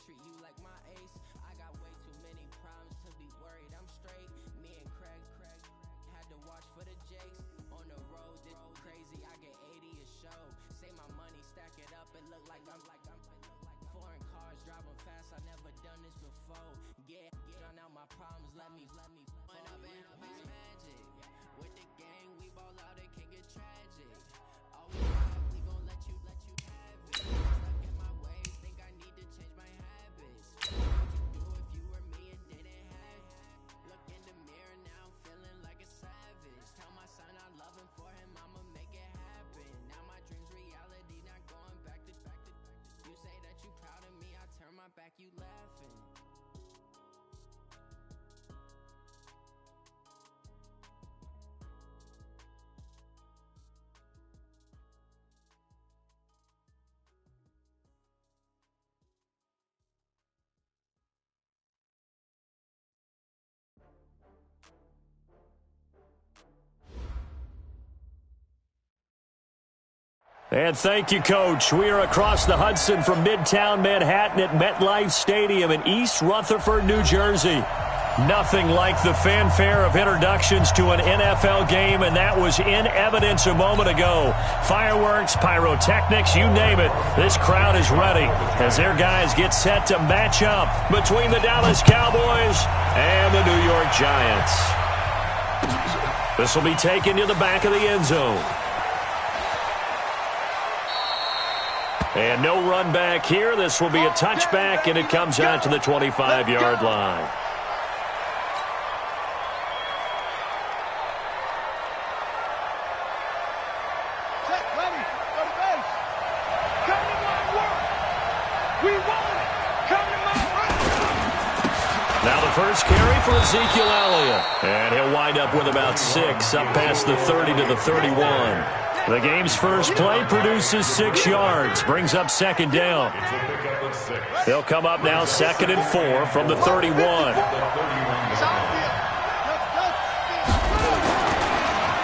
treat you like my ace. I got way too many problems to be worried. I'm straight. Me and Craig had to watch for the Jakes. On the road, this crazy. I get 80 a show. Say my money, stack it up, and look like I'm foreign cars driving fast. I never done this before. Get out my problems. Let me point up and up is magic. With the gang, we ball out. It can get tragic. Always right, we gon' let you have it. Stuck in my ways, think I need to change my habits. What would you do if you were me and didn't have it? Look in the mirror now, I'm feeling like a savage. Tell my son I love him, for him I'ma make it happen. Now my dreams reality, not going back to. You say that you proud of me, I turn my back, you laughing. And thank you, Coach. We are across the Hudson from Midtown Manhattan at MetLife Stadium in East Rutherford, New Jersey. Nothing like the fanfare of introductions to an NFL game, and that was in evidence a moment ago. Fireworks, pyrotechnics, you name it. This crowd is ready as their guys get set to match up between the Dallas Cowboys and the New York Giants. This will be taken to the back of the end zone. And no run back here. This will be a touchback, and it comes out to the 25-yard line. Now the first carry for Ezekiel Elliott. And he'll wind up with about 6, up past the 30 to the 31. The game's first play produces 6 yards, brings up second down. They'll come up now 2nd and 4 from the 31.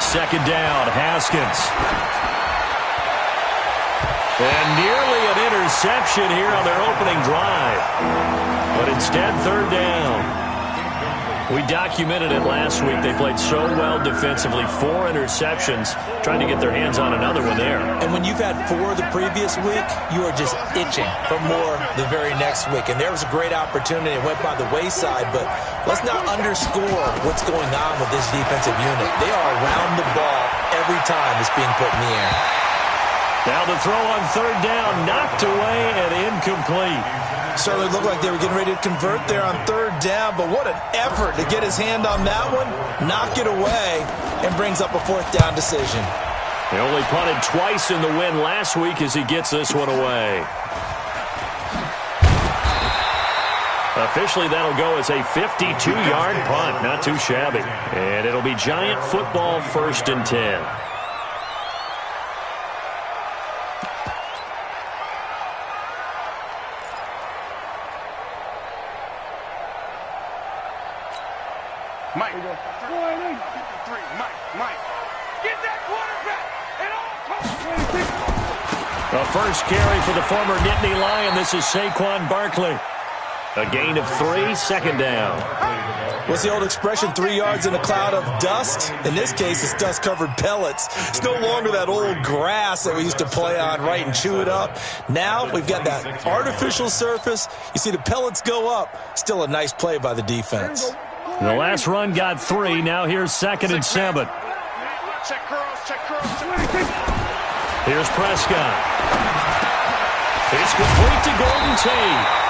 Second down, Haskins. And nearly an interception here on their opening drive. But instead, third down. We documented it last week. They played so well defensively. 4 interceptions, trying to get their hands on another one there. And when you've had 4 the previous week, you are just itching for more the very next week. And there was a great opportunity. It went by the wayside, but let's not underscore what's going on with this defensive unit. They are around the ball every time it's being put in the air. Now the throw on third down, knocked away and incomplete. Certainly looked like they were getting ready to convert there on third down, but what an effort to get his hand on that one, knock it away, and brings up a fourth down decision. He only punted twice in the win last week as he gets this one away. Officially, that'll go as a 52-yard punt. Not too shabby. And it'll be Giant football, 1st and 10. Mike. 1, 2, 3. Mike. Get that quarterback. And all. The first carry for the former Nittany Lion. This is Saquon Barkley. A gain of 3, second down. What's the old expression, 3 yards in a cloud of dust? In this case, it's dust-covered pellets. It's no longer that old grass that we used to play on, right, and chew it up. Now we've got that artificial surface. You see the pellets go up. Still a nice play by the defense. The last run got 3. Now here's 2nd and 7. Check cross. Here's Prescott. It's complete to Golden Tate.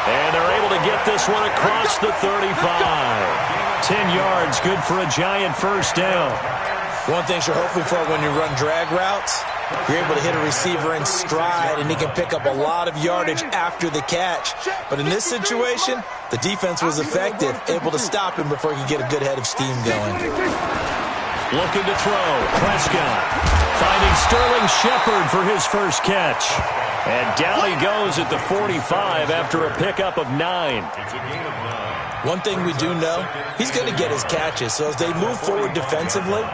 And they're able to get this one across the 35. 10 yards, good for a Giant first down. One thing you're hoping for when you run drag routes, you're able to hit a receiver in stride, and he can pick up a lot of yardage after the catch. But in this situation, the defense was effective, able to stop him before he could get a good head of steam going. Looking to throw. Prescott finding Sterling Shepard for his first catch. And down he goes at the 45 after a pickup of 9. One thing we do know, he's going to get his catches. So as they move forward defensively,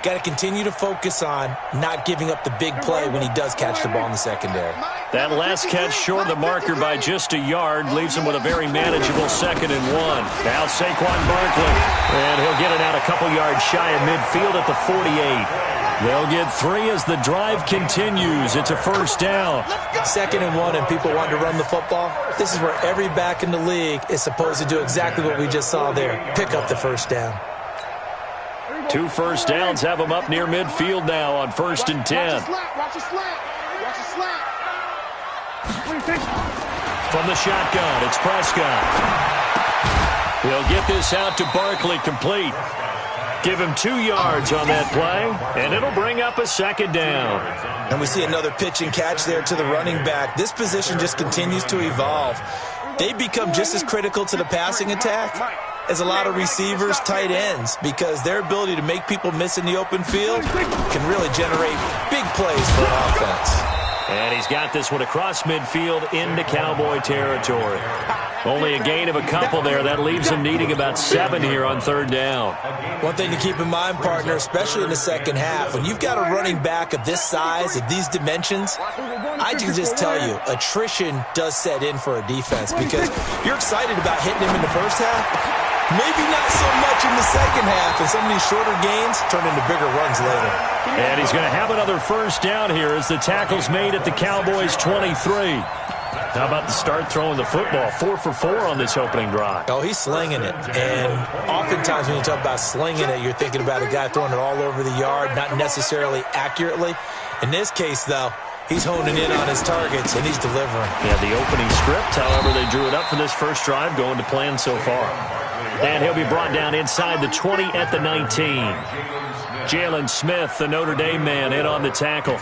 Got to continue to focus on not giving up the big play when he does catch the ball in the secondary. That last catch short of the marker by just a yard leaves him with a very manageable 2nd and 1. Now Saquon Barkley, and he'll get it out a couple yards shy of midfield at the 48. They'll get 3 as the drive continues. It's a first down. 2nd and 1, and people want to run the football. This is where every back in the league is supposed to do exactly what we just saw there. Pick up the first down. 2 first downs have them up near midfield now on 1st and 10. Watch the slant. From the shotgun, it's Prescott. He'll get this out to Barkley, complete. Give him 2 yards on that play, and it'll bring up a 2nd down. And we see another pitch and catch there to the running back. This position just continues to evolve. They become just as critical to the passing attack as a lot of receivers, tight ends, because their ability to make people miss in the open field can really generate big plays for an offense. And he's got this one across midfield into Cowboy territory. Only a gain of a couple there. That leaves him needing about 7 here on 3rd down. One thing to keep in mind, partner, especially in the second half, when you've got a running back of this size, of these dimensions, I can just tell you, attrition does set in for a defense because you're excited about hitting him in the first half. Maybe not so much in the second half, and some of these shorter gains turn into bigger runs later. And he's going to have another first down here as the tackle's made at the Cowboys' 23. How about the start throwing the football? 4 for 4 on this opening drive. Oh, he's slinging it. And oftentimes when you talk about slinging it, you're thinking about a guy throwing it all over the yard, not necessarily accurately. In this case, though, he's honing in on his targets, and he's delivering. Yeah, the opening script, however, they drew it up for this first drive, going to plan so far. And he'll be brought down inside the 20 at the 19. Jalen Smith, the Notre Dame man, in on the tackle.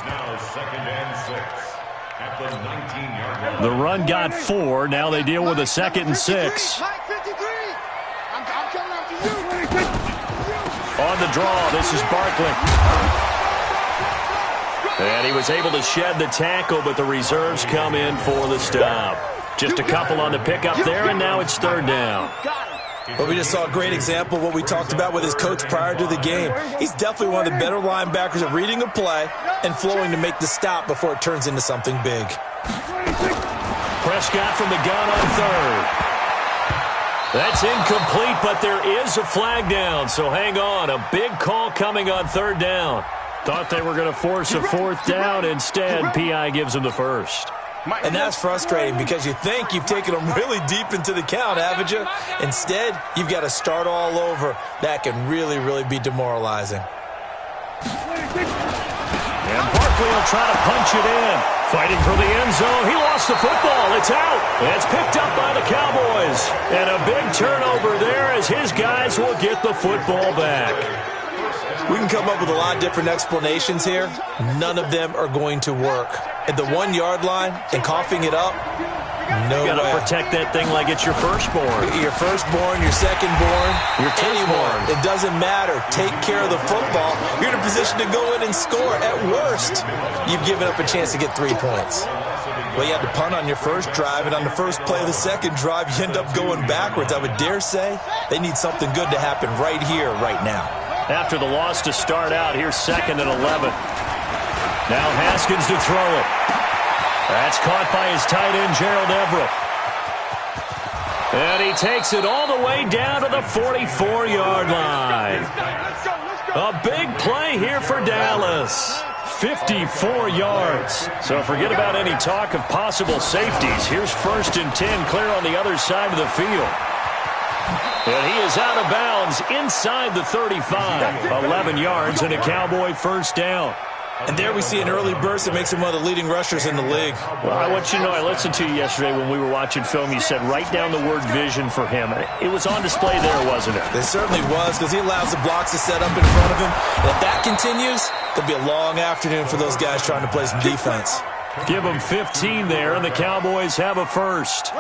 The run got 4. Now they deal with a 2nd and 6. On the draw, this is Barkley. And he was able to shed the tackle, but the reserves come in for the stop. Just a couple on the pickup there, and now it's 3rd down. Well, we just saw a great example of what we talked about with his coach prior to the game. He's definitely one of the better linebackers at reading a play and flowing to make the stop before it turns into something big. Prescott from the gun on 3rd. That's incomplete, but there is a flag down, so hang on. A big call coming on 3rd down. Thought they were going to force a 4th down. Instead, P.I. gives him the first. And that's frustrating because you think you've taken them really deep into the count, haven't you? Instead, you've got to start all over. That can really, really be demoralizing. And Barkley will try to punch it in. Fighting for the end zone. He lost the football. It's out. It's picked up by the Cowboys. And a big turnover there as his guys will get the football back. We can come up with a lot of different explanations here. None of them are going to work. At the 1 yard line and coughing it up, no way. You got to protect that thing like it's your firstborn. Your firstborn, your secondborn, your anyone. It doesn't matter. Take care of the football. You're in a position to go in and score. At worst, you've given up a chance to get 3 points. Well, you had to punt on your first drive, and on the first play of the second drive, you end up going backwards. I would dare say they need something good to happen right here, right now. After the loss to start out, here's 2nd and 11. Now Haskins to throw it. That's caught by his tight end, Gerald Everett. And he takes it all the way down to the 44-yard line. A big play here for Dallas. 54 yards. So forget about any talk of possible safeties. Here's 1st and 10, clear on the other side of the field. And he is out of bounds inside the 35. 11 yards and a Cowboy first down. And there we see an early burst that makes him one of the leading rushers in the league. Well, I want you to know, I listened to you yesterday when we were watching film. You said write down the word vision for him. It was on display there, wasn't it? It certainly was, because he allows the blocks to set up in front of him. And if that continues, it'll be a long afternoon for those guys trying to play some defense. Give them 15 there, and the Cowboys have a first.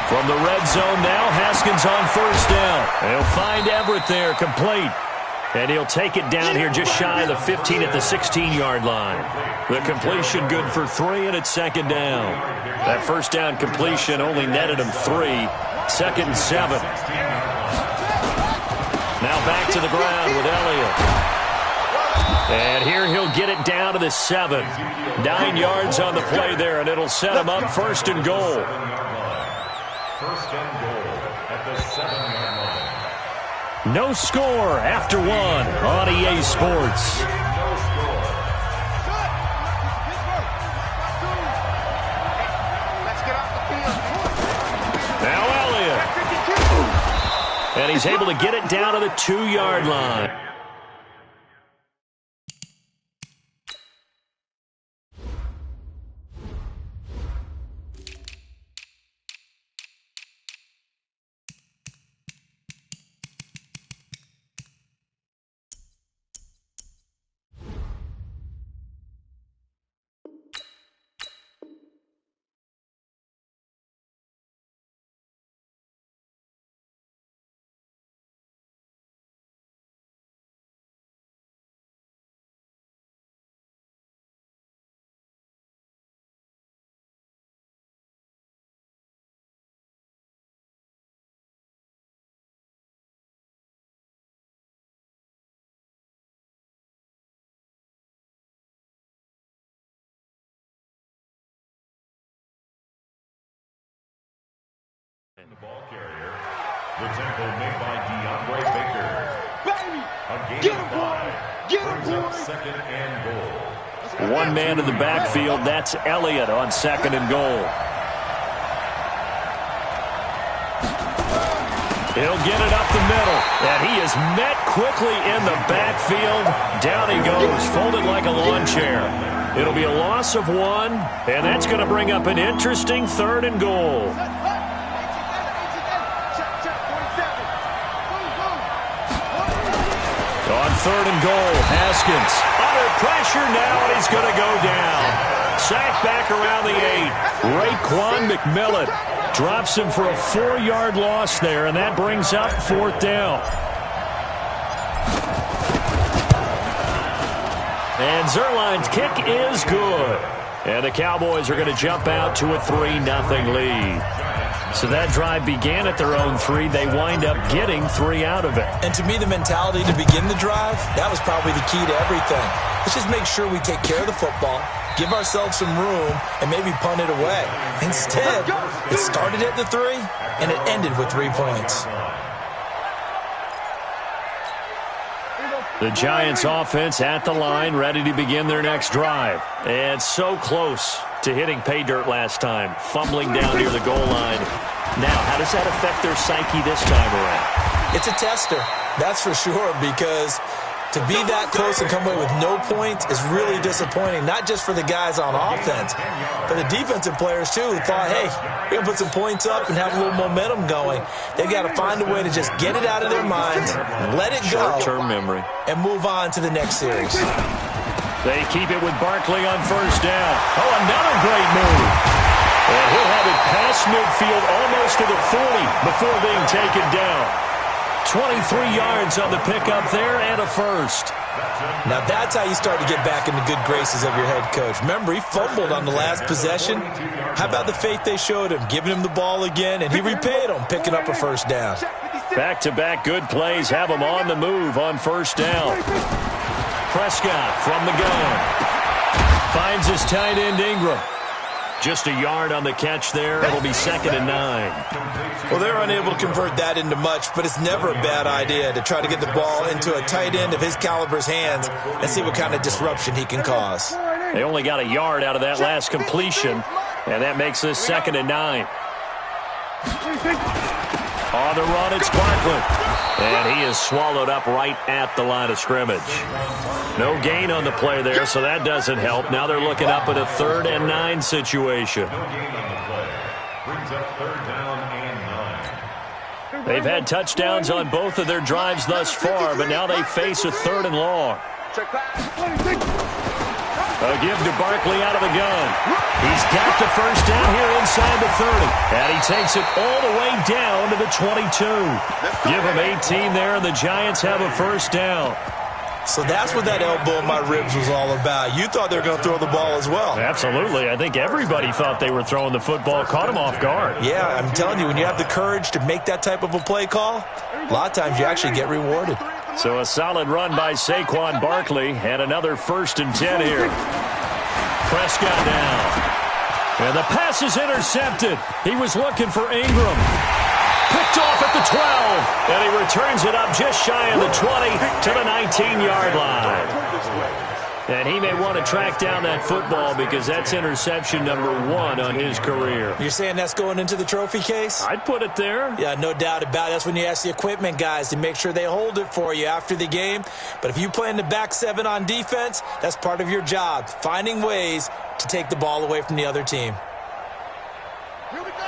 From the red zone now, Haskins on first down. He'll find Everett there, complete. And he'll take it down here just shy of the 15 at the 16-yard line. The completion good for 3, and it's 2nd down. That first down completion only netted him 3. 2nd and 7. Now back to the ground with Elliott. And here he'll get it down to the 7. 9 yards on the play there, and it'll set him up 1st and goal. 1st and goal at the 7-yard line. No score after 1 on EA Sports. No score. Let's get off the field. Now Elliott. And he's able to get it down to the 2-yard line. The ball carrier, the tackle made by DeAndre Baker. A gain of 5. Brings up 2nd and goal. One man in the backfield. That's Elliott on 2nd and goal. He'll get it up the middle. And he is met quickly in the backfield. Down he goes, folded like a lawn chair. It'll be a loss of 1, and that's going to bring up an interesting 3rd and goal. On 3rd and goal, Haskins under pressure now, and he's going to go down. Sacked back around the 8. Raekwon McMillan drops him for a 4-yard loss there, and that brings up 4th down. And Zerline's kick is good. And the Cowboys are going to jump out to a 3-0 lead. So that drive began at their own 3. They wind up getting 3 out of it. And to me, the mentality to begin the drive, that was probably the key to everything. Let's just make sure we take care of the football, give ourselves some room, and maybe punt it away. Instead, it started at the 3, and it ended with 3 points. The Giants offense at the line, ready to begin their next drive. And so close to hitting pay dirt last time, fumbling down near the goal line. Now, how does that affect their psyche this time around? It's a tester, that's for sure, because to be that close and come away with no points is really disappointing, not just for the guys on offense, but the defensive players, too, who thought, hey, we're going to put some points up and have a little momentum going. They've got to find a way to just get it out of their minds, let it go, short-term memory, and move on to the next series. They keep it with Barkley on 1st down. Oh, another great move. And he'll have it past midfield almost to the 40 before being taken down. 23 yards on the pickup there and a 1st. Now that's how you start to get back in the good graces of your head coach. Remember, he fumbled on the last possession. How about the faith they showed him, giving him the ball again, and he repaid them, picking up a 1st down. Back-to-back good plays have him on the move on 1st down. Prescott from the gun. Finds his tight end Ingram. Just a yard on the catch there. It'll be 2nd and 9. Well, they're unable to convert that into much, but it's never a bad idea to try to get the ball into a tight end of his caliber's hands and see what kind of disruption he can cause. They only got a yard out of that last completion, and that makes this 2nd and 9. On the run, it's Barkley. And he is swallowed up right at the line of scrimmage. No gain on the play there, so that doesn't help. Now they're looking up at a 3rd and 9 situation. No gain on the play. Brings up 3rd down and 9. They've had touchdowns on both of their drives thus far, but now they face a 3rd and long. A give to Barkley out of the gun. He's got the 1st down here inside the 30. And he takes it all the way down to the 22. Give him 18 there, and the Giants have a 1st down. So that's what that elbow in my ribs was all about. You thought they were going to throw the ball as well. Absolutely. I think everybody thought they were throwing the football, caught him off guard. Yeah, I'm telling you, when you have the courage to make that type of a play call, a lot of times you actually get rewarded. So a solid run by Saquon Barkley, and another 1st and 10 here. Prescott down. And the pass is intercepted. He was looking for Ingram. Picked off at the 12. And he returns it up just shy of the 20 to the 19-yard line. And he may want to track down that football because that's interception number 1 on his career. You're saying that's going into the trophy case? I'd put it there. Yeah, no doubt about it. That's when you ask the equipment guys to make sure they hold it for you after the game. But if you play in the back 7 on defense, that's part of your job, finding ways to take the ball away from the other team.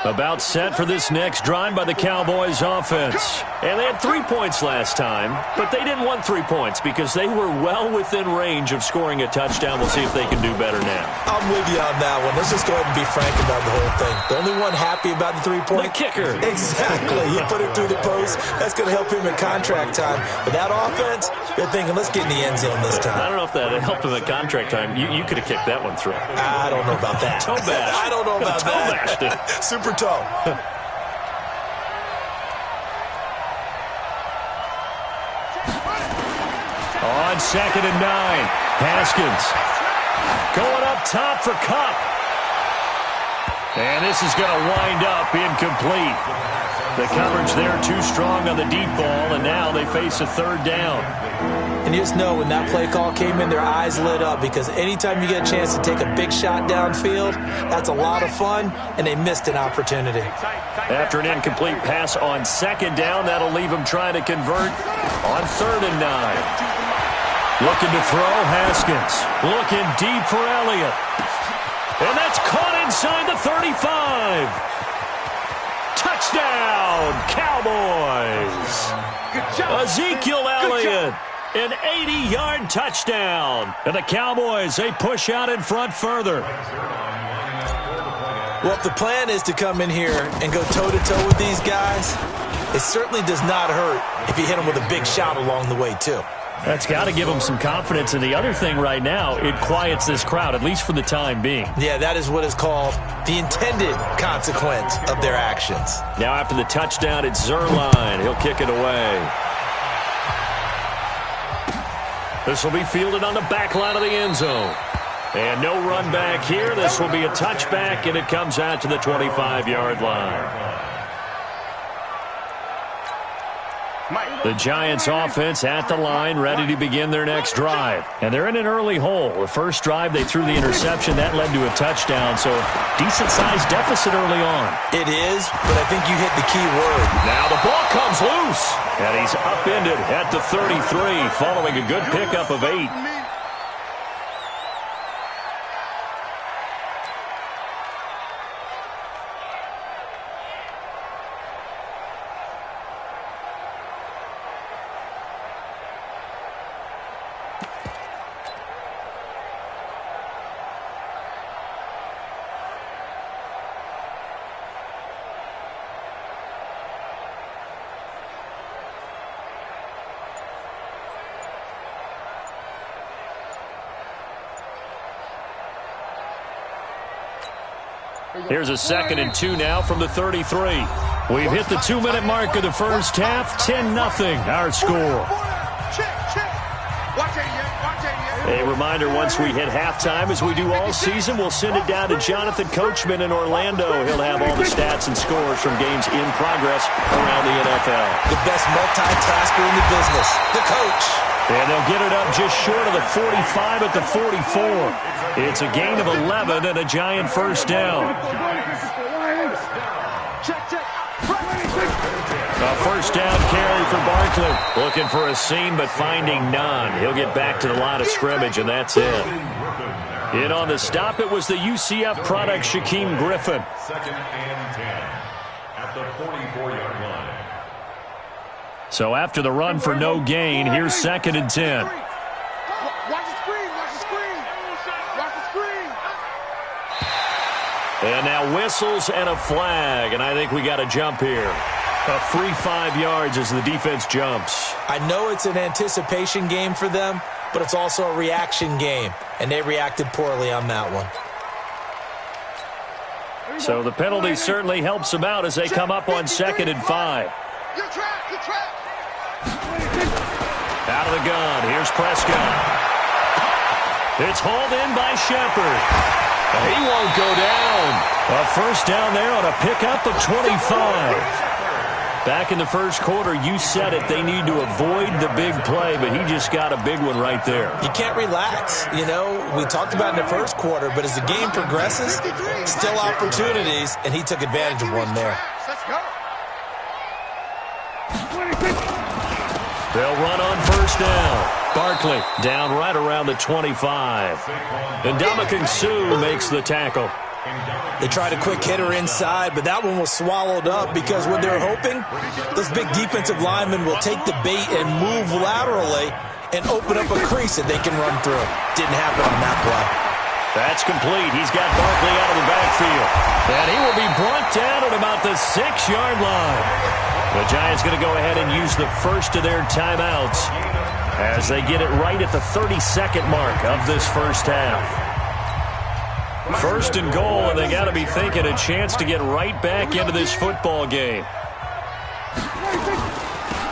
About set for this next drive by the Cowboys offense. And they had 3 points last time, but they didn't want 3 points because they were well within range of scoring a touchdown. We'll see if they can do better now. I'm with you on that one. Let's just go ahead and be frank about the whole thing. The only one happy about the 3-point? The kicker. Exactly. He put it through the post. That's going to help him in contract time. But that offense, they're thinking, let's get in the end zone this time. I don't know if that helped him at contract time. You could have kicked that one through. I don't know about that. Toe bash. I don't know about Toe bashed it. Super toe. On 2nd and 9, Haskins going up top for Kupp. And this is going to wind up incomplete. The coverage there too strong on the deep ball, and now they face a 3rd down. And you just know when that play call came in, their eyes lit up because anytime you get a chance to take a big shot downfield, that's a lot of fun, and they missed an opportunity. After an incomplete pass on 2nd down, that'll leave them trying to convert on 3rd and 9. Looking to throw, Haskins. Looking deep for Elliott. And that's caught inside the 35. Touchdown, Cowboys. Ezekiel Elliott, an 80-yard touchdown. And the Cowboys, they push out in front further. Well, if the plan is to come in here and go toe-to-toe with these guys, it certainly does not hurt if you hit them with a big shot along the way, too. That's got to give them some confidence. And the other thing right now, it quiets this crowd, at least for the time being. Yeah, that is what is called the intended consequence of their actions. Now after the touchdown, it's Zerline. He'll kick it away. This will be fielded on the back line of the end zone. And no run back here. This will be a touchback, and it comes out to the 25-yard line. The Giants offense at the line, ready to begin their next drive. And they're in an early hole. The first drive, they threw the interception. That led to a touchdown, so decent-sized deficit early on. It is, but I think you hit the key word. Now the ball comes loose, and he's upended at the 33, following a good pickup of 8. Here's a 2nd and 2 now from the 33. We've hit the 2-minute mark of the first half. 10-0 our score. A reminder, once we hit halftime, as we do all season, we'll send it down to Jonathan Coachman in Orlando. He'll have all the stats and scores from games in progress around the NFL. The best multitasker in the business, the coach. And they'll get it up just short of the 45 at the 44. It's a gain of 11 and a Giant first down. A first down carry for Barkley. Looking for a seam, but finding none. He'll get back to the line of scrimmage, and that's it. In on the stop, it was the UCF product, Shaquem Griffin. 2nd and 10 at the 44-yard line. So after the run for no gain, here's 2nd and 10. Watch the screen, watch the screen. Watch the screen. And now whistles and a flag, and I think we got a jump here. A free 5 yards as the defense jumps. I know it's an anticipation game for them, but it's also a reaction game, and they reacted poorly on that one. So the penalty certainly helps them out as they come up on 2nd and 5. You're trapped. You're trapped. Out of the gun. Here's Prescott. It's hauled in by Shepard. He won't go down. A first down there on a pickup of 25. Back in the first quarter, you said it, they need to avoid the big play, but he just got a big one right there. You can't relax. You know, we talked about in the first quarter, but as the game progresses, still opportunities, and he took advantage of one there. Let's go. They'll run on first down. Barkley down right around the 25. And Ndamukong Suh makes the tackle. They tried a quick hitter inside, but that one was swallowed up because what they're hoping, those big defensive linemen will take the bait and move laterally and open up a crease that they can run through. Didn't happen on that play. That's complete. He's got Barkley out of the backfield. And he will be brought down at about the 6-yard line. The Giants going to go ahead and use the first of their timeouts as they get it right at the 32nd mark of this first half. First and goal, and they got to be thinking a chance to get right back into this football game.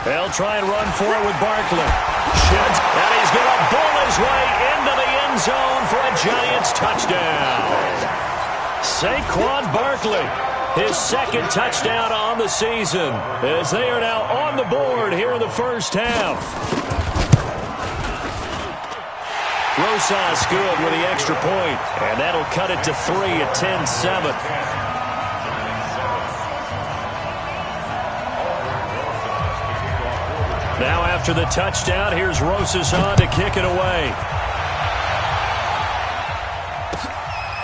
They'll try and run for it with Barkley. Sheds, and he's going to bull his way into the end zone for a Giants touchdown. Saquon Barkley, his second touchdown on the season, as they are now on the board here in the first half. Rosas good with the extra point, and that'll cut it to 3 at 10-7. Now after the touchdown, here's Rosas on to kick it away.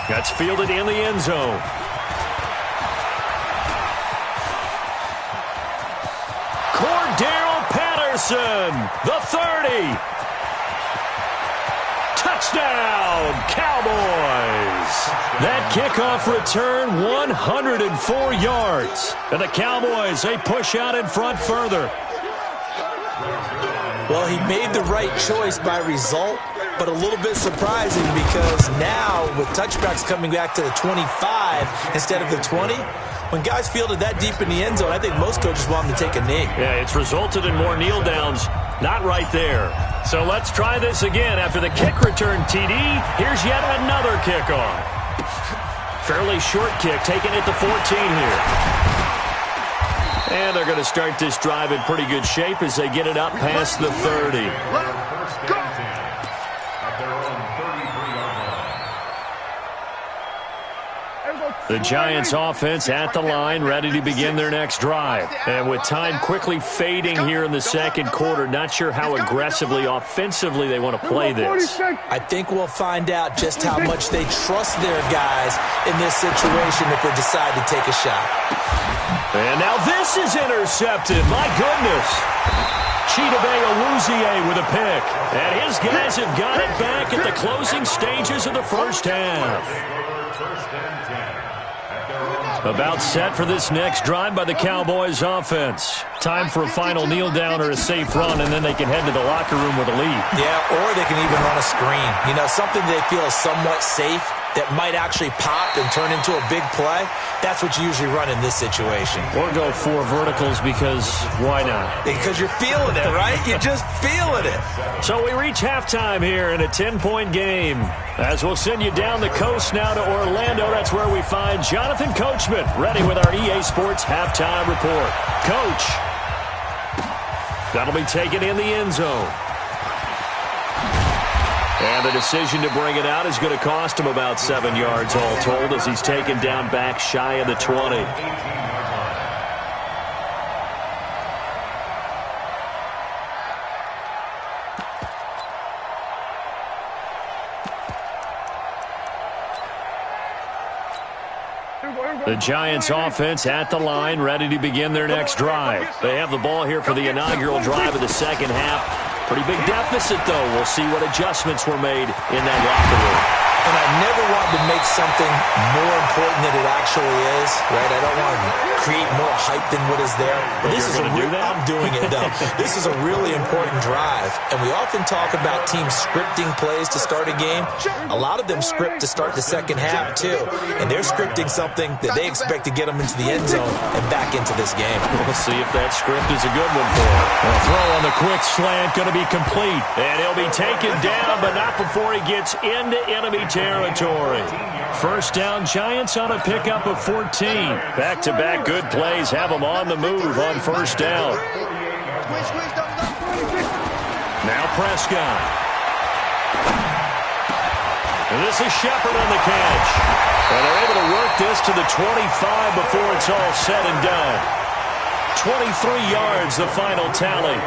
That's fielded in the end zone. Cordero Patterson, the 30. Touchdown, Cowboys! That kickoff return, 104 yards. And the Cowboys, they push out in front further. Well, he made the right choice by result, but a little bit surprising because now with touchbacks coming back to the 25 instead of the 20, when guys fielded that deep in the end zone, I think most coaches want them to take a knee. Yeah, it's resulted in more kneel downs. Not right there. So let's try this again. After the kick return TD, here's yet another kickoff. Fairly short kick, taken at the 14 here. And they're going to start this drive in pretty good shape as they get it up past the 30. The Giants offense at the line, ready to begin their next drive. And with time quickly fading here in the second quarter, not sure how aggressively, offensively they want to play this. I think we'll find out just how much they trust their guys in this situation if they decide to take a shot. And now this is intercepted. My goodness. Chidobe Awuzie with a pick. And his guys have got it back at the closing stages of the first half. About set for this next drive by the Cowboys offense. Time for a final kneel down or a safe run, and then they can head to the locker room with a lead. Yeah, or they can even run a screen. You know, something they feel is somewhat safe that might actually pop and turn into a big play. That's what you usually run in this situation. Or go 4 verticals because why not? Because you're feeling it, right? You're just feeling it. So we reach halftime here in a 10-point game. As we'll send you down the coast now to Orlando, that's where we find Jonathan Coachman, ready with our EA Sports Halftime Report. Coach, that'll be taken in the end zone. And the decision to bring it out is going to cost him about 7 yards all told as he's taken down back shy of the 20. The Giants offense at the line, ready to begin their next drive. They have the ball here for the inaugural drive of the second half. Pretty big deficit, though. We'll see what adjustments were made in that locker room. And I never wanted to make something more important than it actually is, right? I don't want to create more hype than what is there. But this is I'm doing it, though. This is a really important drive. And we often talk about teams scripting plays to start a game. A lot of them script to start the second half, too. And they're scripting something that they expect to get them into the end zone and back into this game. We'll see if that script is a good one for him. A throw on the quick slant going to be complete. And he'll be taken down, but not before he gets into enemy territory. First down, Giants on a pickup of 14. Back-to-back good plays have them on the move on first down. Now Prescott. And this is Shepard on the catch. And they're able to work this to the 25 before it's all said and done. 23 yards, the final tally.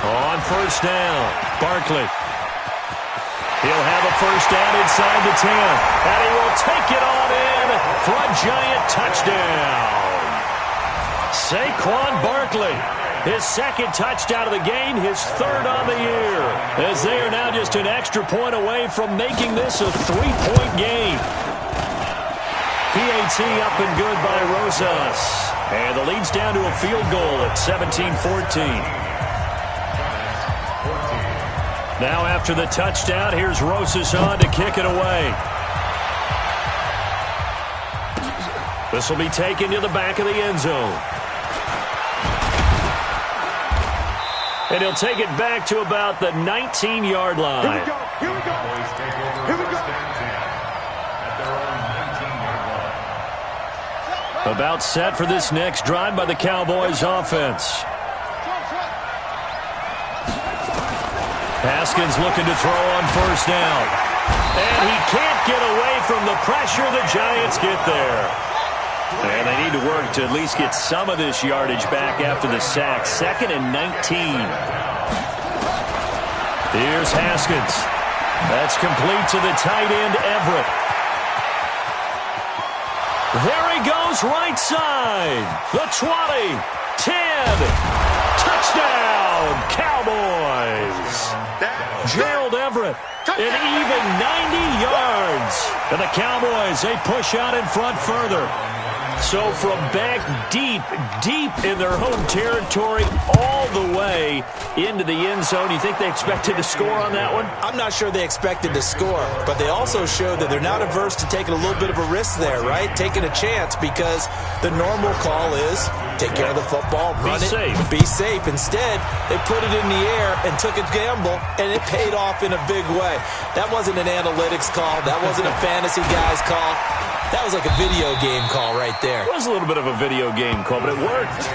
On first down, Barkley. He'll have a first down inside the 10. And he will take it on in for a Giant touchdown. Saquon Barkley, his second touchdown of the game, his third on the year. As they are now just an extra point away from making this a 3-point game. PAT up and good by Rosas. And the lead's down to a field goal at 17-14. Now after the touchdown, here's Rosas on to kick it away. This will be taken to the back of the end zone. And he'll take it back to about the 19-yard line. Here we go. Here we go. Here we go. About set for this next drive by the Cowboys offense. Haskins looking to throw on first down. And he can't get away from the pressure. The Giants get there. And they need to work to at least get some of this yardage back after the sack. 2nd and 19. Here's Haskins. That's complete to the tight end, Everett. There he goes, right side. The 20, 10, touchdown, Cowboys. Gerald Everett, an even 90 yards. And the Cowboys, they push out in front further. So from back deep in their home territory all the way into the end zone, you think they expected to score on that one? I'm not sure they expected to score, but they also showed that they're not averse to taking a little bit of a risk there, right? Taking a chance, because the normal call is take care of the football, run it, be safe. Instead, they put it in the air and took a gamble, and it paid off in a big way. That wasn't an analytics call. That wasn't a fantasy guy's call. That was like a video game call right there. It was a little bit of a video game call, but it worked.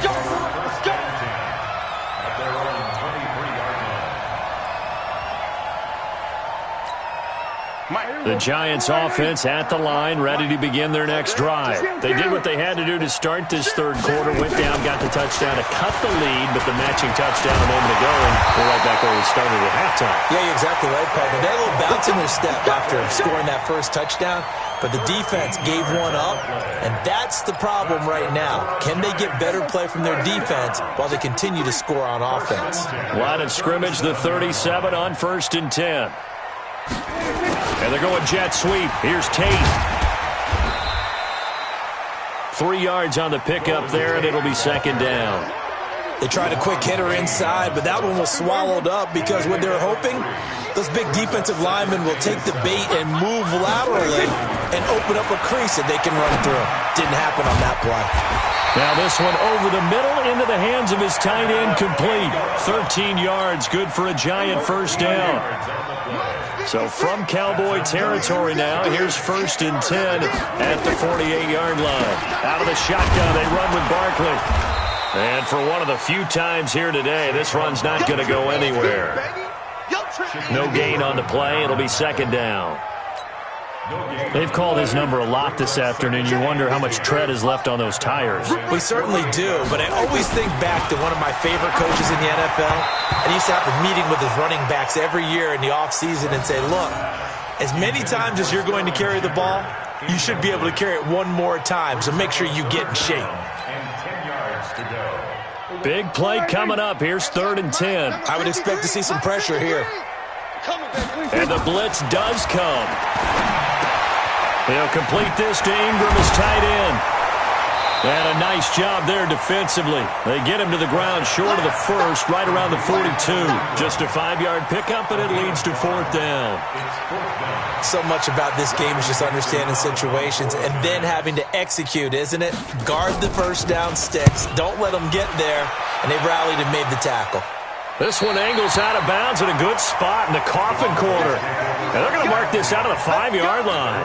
The Giants offense at the line, ready to begin their next drive. They did what they had to do to start this third quarter, went down, got the touchdown to cut the lead, but the matching touchdown a moment ago, and we're right back where we started at halftime. Yeah, you're exactly right, partner. They had a little bounce in their step after scoring that first touchdown, but the defense gave one up, and that's the problem right now. Can they get better play from their defense while they continue to score on offense? Line of scrimmage, the 37 on 1st and 10. And they're going jet sweep. Here's Tate. 3 yards on the pickup there, and it'll be 2nd down. They tried a quick hitter inside, but that one was swallowed up because what they're hoping, those big defensive linemen will take the bait and move laterally and open up a crease that they can run through. Didn't happen on that play. Now this one over the middle into the hands of his tight end, complete. 13 yards, good for a Giant first down. So from Cowboy territory now, here's 1st and 10 at the 48-yard line. Out of the shotgun, they run with Barkley. And for one of the few times here today, this run's not going to go anywhere. No gain on the play. It'll be 2nd down. They've called his number a lot this afternoon. You wonder how much tread is left on those tires. We certainly do, but I always think back to one of my favorite coaches in the NFL. And he used to have a meeting with his running backs every year in the offseason and say, look, as many times as you're going to carry the ball, you should be able to carry it one more time, so make sure you get in shape. And 10 yards to go. Big play coming up. Here's 3rd and 10. I would expect to see some pressure here. And the blitz does come. He'll complete this to Ingram as tight end. And a nice job there defensively. They get him to the ground short of the first, right around the 42. Just a 5-yard pickup, and it leads to 4th down. So much about this game is just understanding situations and then having to execute, isn't it? Guard the first down sticks. Don't let them get there. And they rallied and made the tackle. This one angles out of bounds in a good spot in the coffin corner. And they're going to mark this out of the 5-yard line.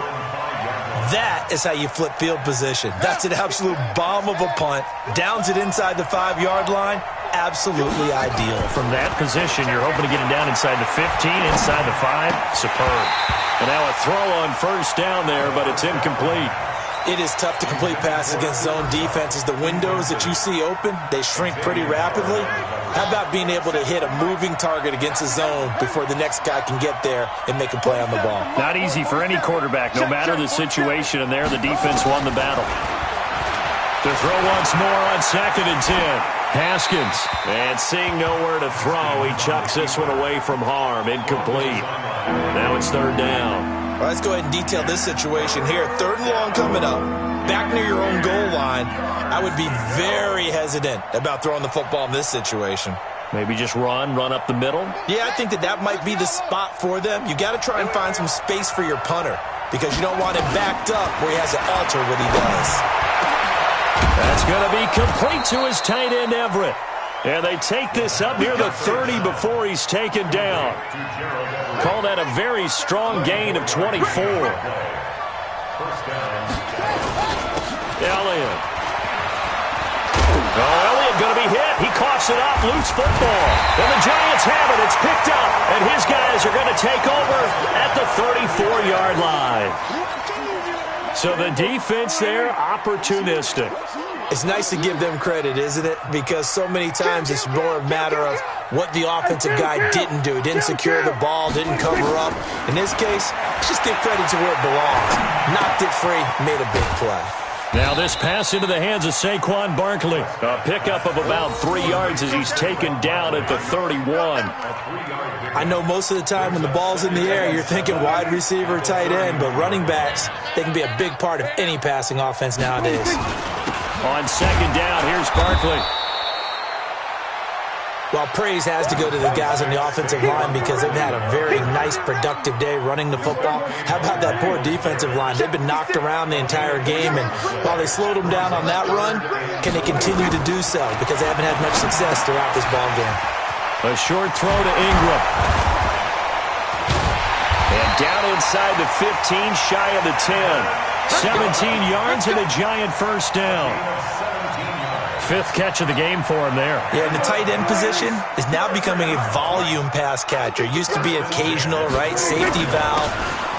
That is how you flip field position. That's an absolute bomb of a punt. Downs it inside the 5-yard line. Absolutely ideal. From that position, you're hoping to get it down inside the 15, inside the 5. Superb. And now a throw on first down there, but it's incomplete. It is tough to complete passes against zone defenses. The windows that you see open, they shrink pretty rapidly. How about being able to hit a moving target against a zone before the next guy can get there and make a play on the ball? Not easy for any quarterback, no matter the situation, and there the defense won the battle. To throw once more on 2nd and 10. Haskins, and seeing nowhere to throw, he chucks this one away from harm. Incomplete. Now it's 3rd down. Well, let's go ahead and detail this situation here. 3rd and long coming up. Back near your own goal line. I would be very hesitant about throwing the football in this situation. Maybe just run up the middle? Yeah, I think that might be the spot for them. You got to try and find some space for your punter because you don't want him backed up where he has to alter what he does. That's going to be complete to his tight end, Everett. And they take this up near the 30 before he's taken down. Call that a very strong gain of 24. Elliott. Oh, Elliott going to be hit. He coughs it up. Loose football. And the Giants have it. It's picked up. And his guys are going to take over at the 34-yard line. So the defense there, opportunistic. It's nice to give them credit, isn't it? Because so many times it's more a matter of what the offensive guy didn't do. He didn't secure the ball, didn't cover up. In this case, just give credit to where it belongs. Knocked it free, made a big play. Now this pass into the hands of Saquon Barkley. A pickup of about 3 yards as he's taken down at the 31. I know most of the time when the ball's in the air, you're thinking wide receiver, tight end, but running backs, they can be a big part of any passing offense nowadays. On 2nd down, here's Barkley. Well, praise has to go to the guys on the offensive line because they've had a very nice, productive day running the football. How about that poor defensive line? They've been knocked around the entire game, and while they slowed them down on that run, can they continue to do so? Because they haven't had much success throughout this ball game. A short throw to Ingram. And down inside the 15, shy of the 10. 17 yards and a Giant first down. 5th catch of the game for him there. Yeah, and the tight end position is now becoming a volume pass catcher. Used to be occasional, right? Safety valve.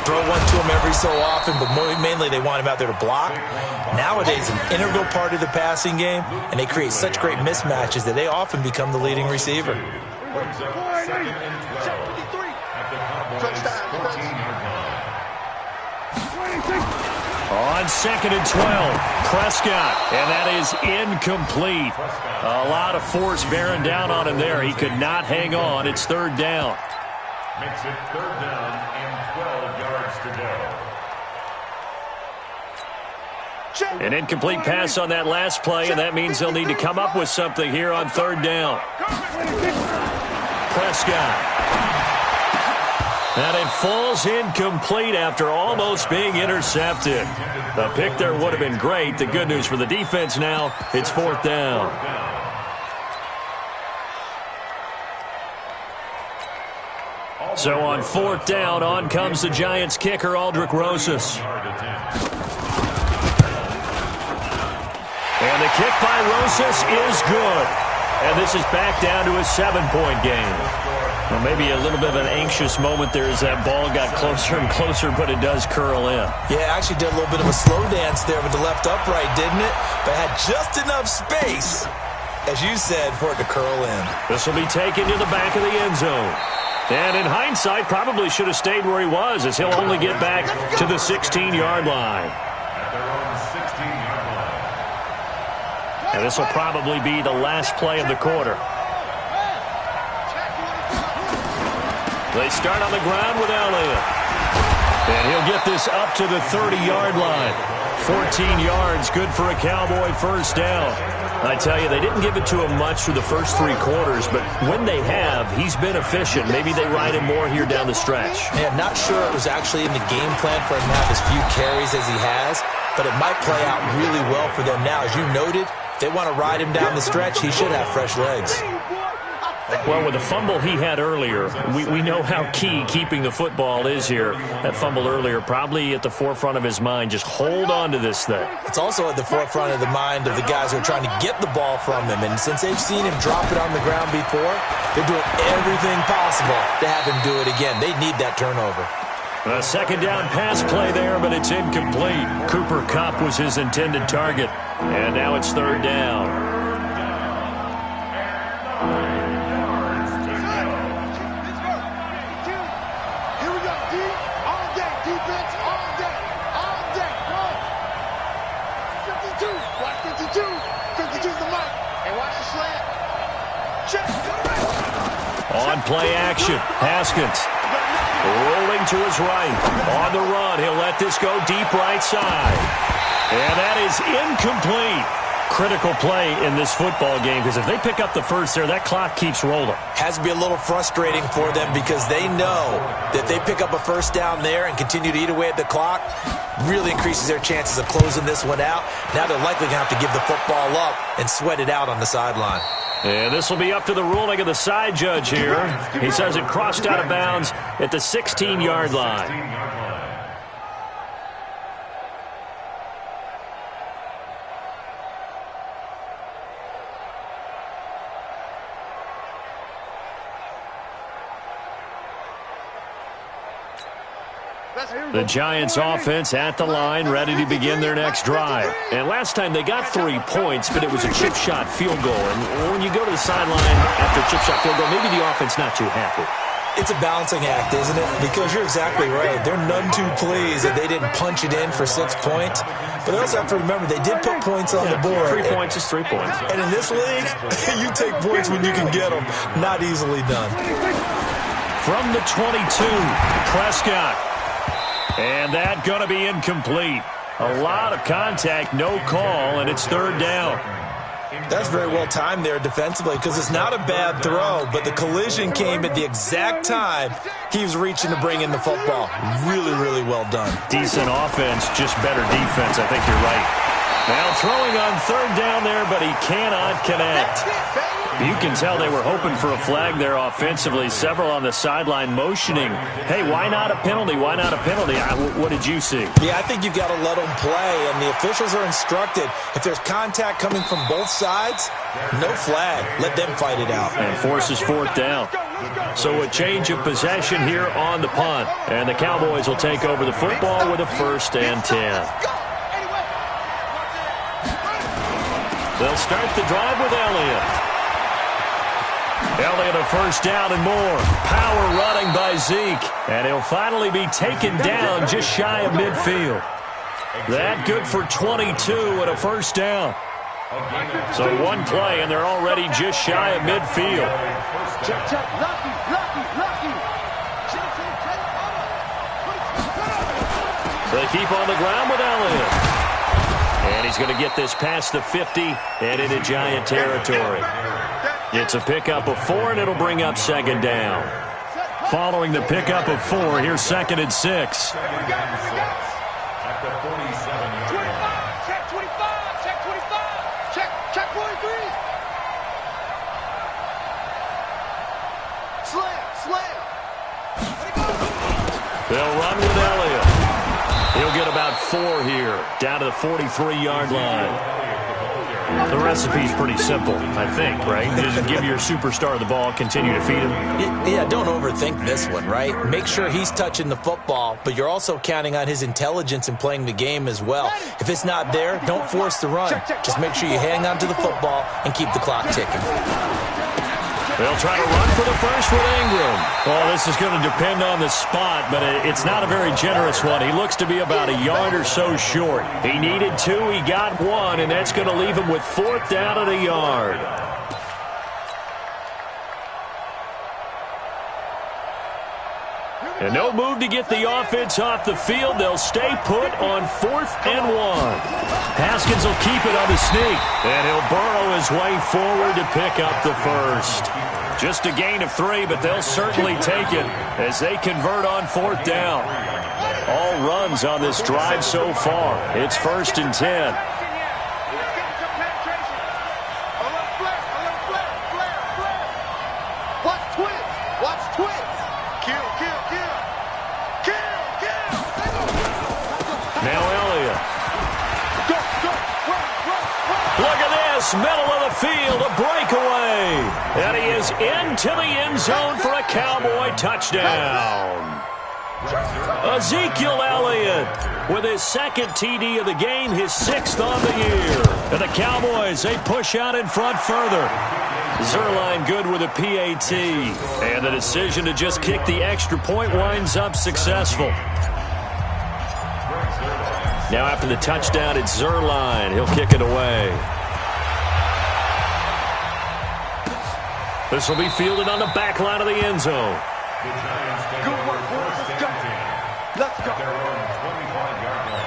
Throw one to him every so often, but mainly they want him out there to block. Nowadays, an integral part of the passing game, and they create such great mismatches that they often become the leading receiver. On 2nd and 12, Prescott, and that is incomplete. A lot of force bearing down on him there. He could not hang on. It's 3rd down. Makes it 3rd down and 12 yards to go. An incomplete pass on that last play, and that means they'll need to come up with something here on 3rd down. Prescott. And it falls incomplete after almost being intercepted. The pick there would have been great. The good news for the defense now, it's 4th down. So on 4th down, on comes the Giants kicker, Aldrick Rosas. And the kick by Rosas is good. And this is back down to a 7-point game. Well, maybe a little bit of an anxious moment there as that ball got closer and closer, but it does curl in. Yeah, actually did a little bit of a slow dance there with the left upright, didn't it? But had just enough space, as you said, for it to curl in. This will be taken to the back of the end zone. And in hindsight, probably should have stayed where he was, as he'll only get back to the 16-yard line. At their own 16-yard line. And this will probably be the last play of the quarter. They start on the ground with Elliott. And he'll get this up to the 30-yard line. 14 yards, good for a Cowboy first down. I tell you, they didn't give it to him much through the first 3 quarters, but when they have, he's been efficient. Maybe they ride him more here down the stretch. Yeah, not sure it was actually in the game plan for him to have as few carries as he has, but it might play out really well for them now. As you noted, if they want to ride him down the stretch, he should have fresh legs. Well, with the fumble he had earlier, we know how key keeping the football is here. That fumble earlier probably at the forefront of his mind. Just hold on to this thing. It's also at the forefront of the mind of the guys who are trying to get the ball from him. And since they've seen him drop it on the ground before, they're doing everything possible to have him do it again. They need that turnover. A second down pass play there, but it's incomplete. Cooper Kupp was his intended target. And now it's third down. On play action, Haskins rolling to his right. On the run, he'll let this go deep right side. And that is incomplete. Critical play in this football game, because if they pick up the first there, that clock keeps rolling. Has to be a little frustrating for them because they know that they pick up a first down there and continue to eat away at the clock, really increases their chances of closing this one out. Now they're likely going to have to give the football up and sweat it out on the sideline. And this will be up to the ruling of the side judge here. He says it crossed out of bounds at the 16-yard line. The Giants offense at the line, ready to begin their next drive. And last time they got 3 points, but it was a chip shot field goal. And when you go to the sideline after a chip shot field goal, maybe the offense not too happy. It's a balancing act, isn't it? Because you're exactly right. They're none too pleased that they didn't punch it in for 6 points. But they also have to remember they did put points on the board. 3 points is 3 points. And in this league, you take points when you can get them. Not easily done. From the 22, Prescott. And that going to be incomplete. A lot of contact, no call, and it's third down. That's very well timed there defensively because it's not a bad throw, but the collision came at the exact time he was reaching to bring in the football. Really, really well done. Decent offense, just better defense. I think you're right. Now throwing on third down there, but he cannot connect. You can tell they were hoping for a flag there offensively. Several on the sideline motioning, hey, why not a penalty? Why not a penalty? What did you see? Yeah, I think you've got to let them play, and the officials are instructed. If there's contact coming from both sides, no flag. Let them fight it out. And forces fourth down. So a change of possession here on the punt. And the Cowboys will take over the football with a 1st and 10. They'll start the drive with Elliott. Elliott a first down and more. Power running by Zeke. And he'll finally be taken down just shy of midfield. That good for 22 and a first down. So one play and they're already just shy of midfield. Check, check. Lucky. So they keep on the ground with Elliott. And he's going to get this past the 50 and into Giant territory. It's a pickup of 4, and it'll bring up second down. Following the pickup of 4, here's 2nd and 6. At the 47-yard line. Check 25. Check 25. Check 43. Slam. They'll run with Elliott. He'll get about 4 here, down to the 43-yard line. The recipe's pretty simple, I think, right? Just give your superstar the ball, continue to feed him. Yeah, don't overthink this one, right? Make sure he's touching the football, but you're also counting on his intelligence in playing the game as well. If it's not there, don't force the run. Just make sure you hang on to the football and keep the clock ticking. They'll try to run for the first with Ingram. Well, this is going to depend on the spot, but it's not a very generous one. He looks to be about a yard or so short. He needed 2, he got 1, and that's going to leave him with 4th down at a yard. And no move to get the offense off the field. They'll stay put on 4th and 1. Haskins will keep it on the sneak, and he'll burrow his way forward to pick up the first. Just a gain of 3, but they'll certainly take it as they convert on 4th down. All runs on this drive so far. It's 1st and 10. Watch twins. Kill. Now Elliott. Look at this, middle of the field, a breakaway. And he is into the end zone for a Cowboy touchdown. Ezekiel Elliott with his 2nd TD of the game, his 6th on the year. And the Cowboys, they push out in front further. Zerline good with a PAT. And the decision to just kick the extra point winds up successful. Now after the touchdown, it's Zerline. He'll kick it away. This will be fielded on the back line of the end zone. Good work, boys. Let's go. Let's go. Their own 25-yard line.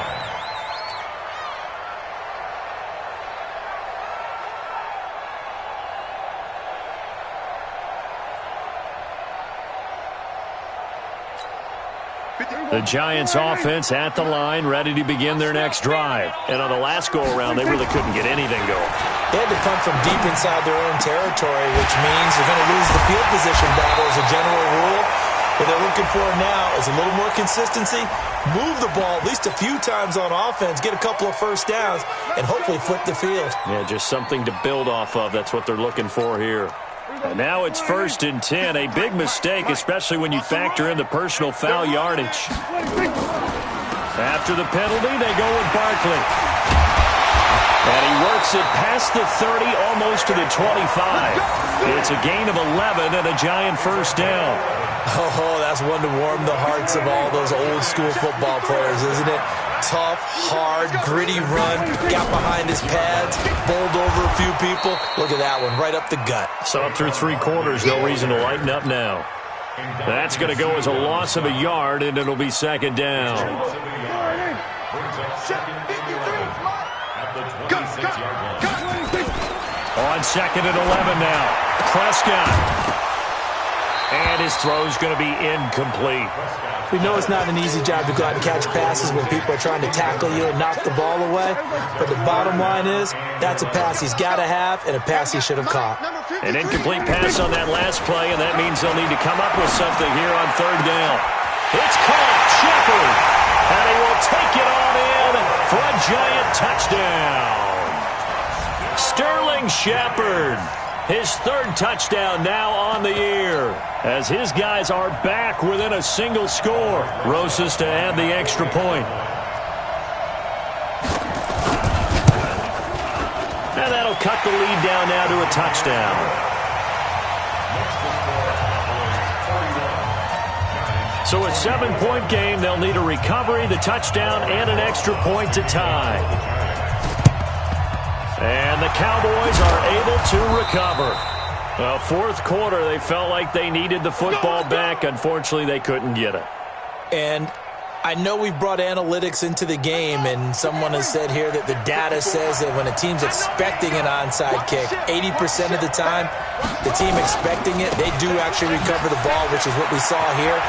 The Giants offense at the line, ready to begin their next drive. And on the last go-around, they really couldn't get anything going. They had to punt from deep inside their own territory, which means they're going to lose the field position battle as a general rule. What they're looking for now is a little more consistency, move the ball at least a few times on offense, get a couple of first downs, and hopefully flip the field. Yeah, just something to build off of. That's what they're looking for here. And now it's 1st and 10, a big mistake, especially when you factor in the personal foul yardage. After the penalty, they go with Barkley. And he works it past the 30, almost to the 25. It's a gain of 11 and a Giant first down. Oh, that's one to warm the hearts of all those old-school football players, isn't it? Tough, hard, gritty run, got behind his pads, bowled over a few people. Look at that one, right up the gut. So through 3 quarters, no reason to lighten up now. That's going to go as a loss of a yard, and it'll be 2nd down. On 2nd and 11 now. Prescott. And his throw's going to be incomplete. We know it's not an easy job to go out and catch passes when people are trying to tackle you and knock the ball away. But the bottom line is, that's a pass he's got to have and a pass he should have caught. An incomplete pass on that last play, and that means they'll need to come up with something here on 3rd down. It's caught. Shepard. And he will take it on in for a Giant touchdown. Sterling Shepard. His 3rd touchdown now on the year, as his guys are back within a single score. Rosas to add the extra point. And that'll cut the lead down now to a touchdown. So a 7-point game. They'll need a recovery, the touchdown, and an extra point to tie. And the Cowboys are able to recover. Well, 4th quarter, they felt like they needed the football back. Unfortunately, they couldn't get it. And I know we brought analytics into the game, and someone has said here that the data says that when a team's expecting an onside kick, 80% of the time, the team expecting it, they do actually recover the ball, which is what we saw here.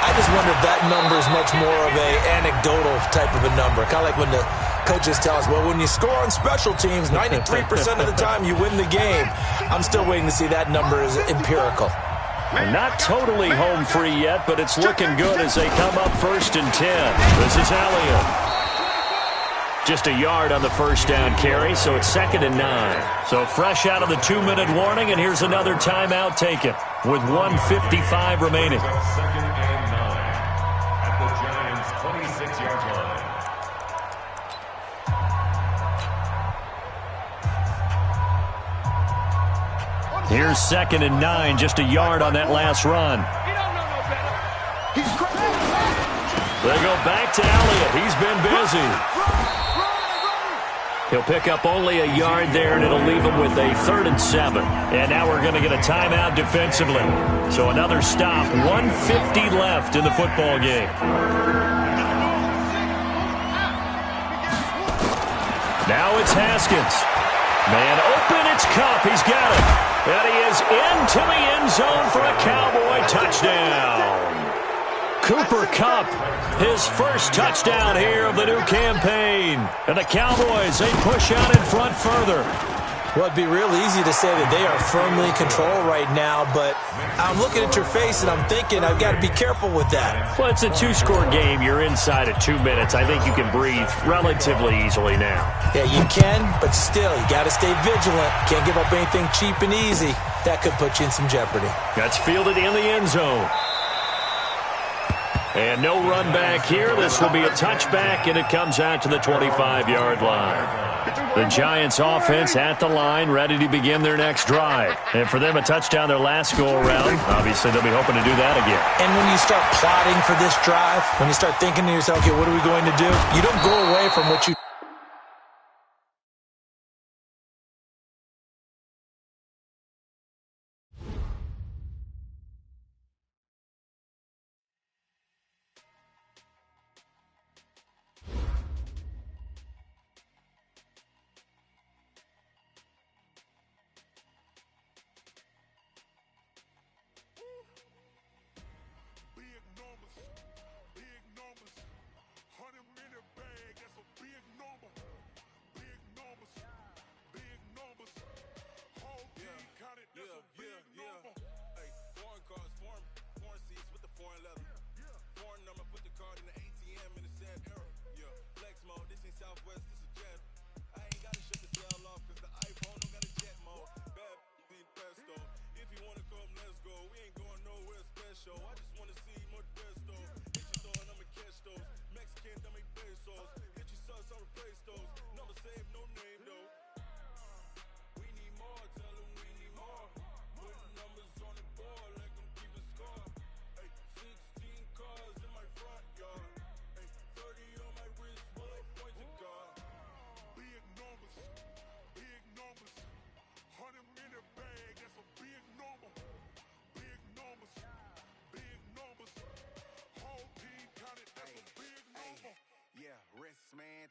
I just wonder if that number is much more of an anecdotal type of a number. Kind of like when the coaches tell us, well, when you score on special teams, 93% of the time you win the game. I'm still waiting to see that number is empirical. Not totally home free yet, but it's looking good as they come up 1st and 10. This is Elliott. Just a yard on the first down carry, so it's 2nd and 9. So fresh out of the 2-minute warning, and here's another timeout taken with 1:55 remaining. 2nd and 9 at the Giants' 26-yard line. Here's 2nd and 9, just a yard on that last run. He don't know no better. He's crazy. They go back to Elliott. He's been busy. He'll pick up only a yard there, and it'll leave him with a 3rd and 7. And now we're going to get a timeout defensively. So another stop, 1:50 left in the football game. Now it's Haskins. Man open, it's Kupp. He's got it. And he is into the end zone for a Cowboy touchdown. Cooper Kupp, his first touchdown here of the new campaign. And the Cowboys, they push out in front further. Well, it'd be real easy to say that they are firmly in control right now, but I'm looking at your face and I'm thinking I've got to be careful with that. Well, it's a 2-score game. You're inside of 2 minutes. I think you can breathe relatively easily now. Yeah, you can, but still, you got to stay vigilant. Can't give up anything cheap and easy. That could put you in some jeopardy. That's fielded in the end zone. And no run back here. This will be a touchback, and it comes out to the 25-yard line. The Giants offense at the line, ready to begin their next drive. And for them, a touchdown their last go-around. Obviously, they'll be hoping to do that again. And when you start plotting for this drive, when you start thinking to yourself, okay, what are we going to do? You don't go away from what you...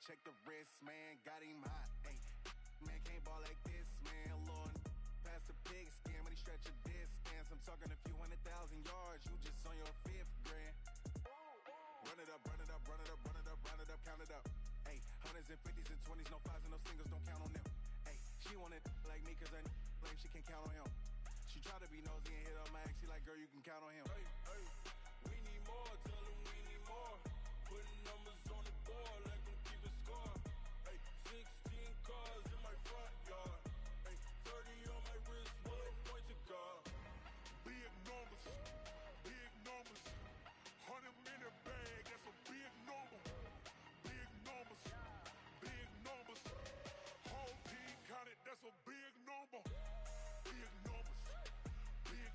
Check the wrist, man, got him hot. Ay, man, can't ball like this, man. Lord, past the pig skin, but he stretch a distance. I'm talking a few 100,000 yards. You just on your 5th grand. Run it up, run it up, run it up, run it up, run it up, count it up. Ay, 100s and 50s and 20s, no 5s and no singles, don't count on them. Ay, she wanted like me, cause I like she can't count on him. She tried to be nosy and hit on my ex. She like, girl, you can count on him. Ay, ay, we need more, tell him we need more. Putting numbers on the board like I'm keeping score. Ay, 16 cars in my front yard. Ay, 30 on my wrist, will I point to God? Big numbers, 100 minute bag, that's a big number. Big numbers, whole team counted, that's a big number. Big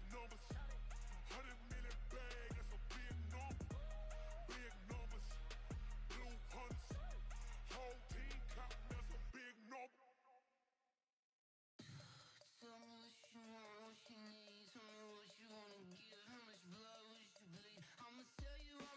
numbers, 100 minute bag, that's a big number. Big numbers, blue hunts, whole team counting, that's a big number. Tell me what you want, what you need, tell me what you wanna give, how much blood would you bleed? I'ma tell you I'm